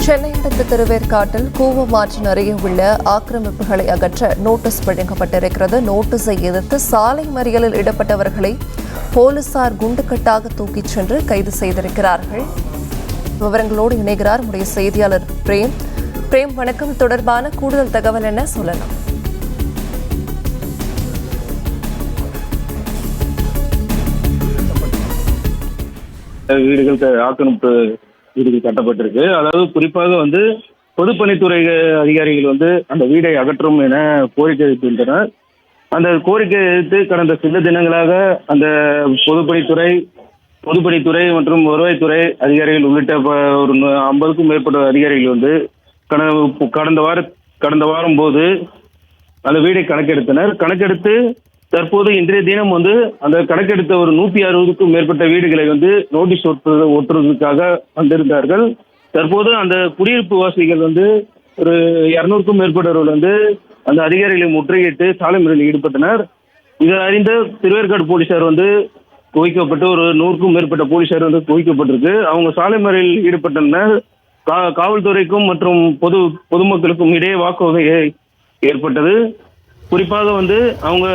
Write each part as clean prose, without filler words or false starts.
சென்னை அடுத்த திருவேற்காட்டில் கூவமாற்றின் அருகே உள்ள ஆக்கிரமிப்புகளை அகற்ற நோட்டீஸ் வழங்கப்பட்டிருக்கிறது. நோட்டீஸை எதிர்த்து சாலை மறியலில் ஈடுபட்டவர்களை போலீசார் குண்டுக்கட்டாக தூக்கிச் சென்று கைது செய்திருக்கிறார்கள். விவரங்களோடு இணைகிறார் நம்முடைய செய்தியாளர் பிரேம். வணக்கம். தொடர்பான கூடுதல் தகவல் என்ன சொல்லலாம்? வீடுகள் ஆக்கிரமிப்பு வீடுகள் கட்டப்பட்டிருக்கு. அதாவது குறிப்பாக பொதுப்பணித்துறை அதிகாரிகள் அந்த வீடை அகற்றும் என கோரிக்கை வைக்கின்றனர். அந்த கோரிக்கை எதிர்த்து கடந்த சில தினங்களாக அந்த பொதுப்பணித்துறை மற்றும் வருவாய்த்துறை அதிகாரிகள் உள்ளிட்ட ஒரு 50க்கும் மேற்பட்ட அதிகாரிகள் கடந்த வாரம் போது அந்த வீடை கணக்கெடுத்து தற்போது இன்றைய தினம் அந்த கணக்கெடுத்த ஒரு 160க்கும் மேற்பட்ட வீடுகளை நோட்டீஸ் ஒட்டுறதுக்காக வந்திருந்தார்கள். தற்போது அந்த குடியிருப்பு வாசிகள் ஒரு 200க்கும் மேற்பட்டவர்கள் அந்த அதிகாரிகளை முற்றுகையிட்டு சாலை மறியலில் ஈடுபட்டனர். இதை அறிந்த திருவேற்காடு போலீசார் குவிக்கப்பட்டு ஒரு 100க்கும் மேற்பட்ட போலீசார் குவிக்கப்பட்டிருக்கு. அவங்க சாலை மறியலில் ஈடுபட்டனர். காவல்துறைக்கும் மற்றும் பொதுமக்களுக்கும் இடையே வாக்குவகை ஏற்பட்டது. குறிப்பாக அவங்க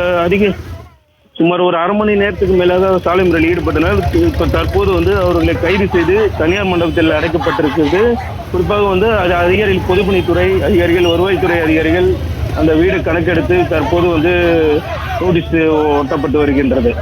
சுமார் ஒரு அரை மணி நேரத்துக்கு மேலாக சாலை மறியலில் ஈடுபட்டனர். இப்போ தற்போது அவர்களை கைது செய்து தனியார் மண்டபத்தில் அடைக்கப்பட்டிருக்கிறது. குறிப்பாக அதிகாரிகள், பொதுப்பணித்துறை அதிகாரிகள், வருவாய்த்துறை அதிகாரிகள் அந்த வீடு கணக்கெடுத்து தற்போது நோட்டீஸ் ஒட்டப்பட்டு வருகின்றது.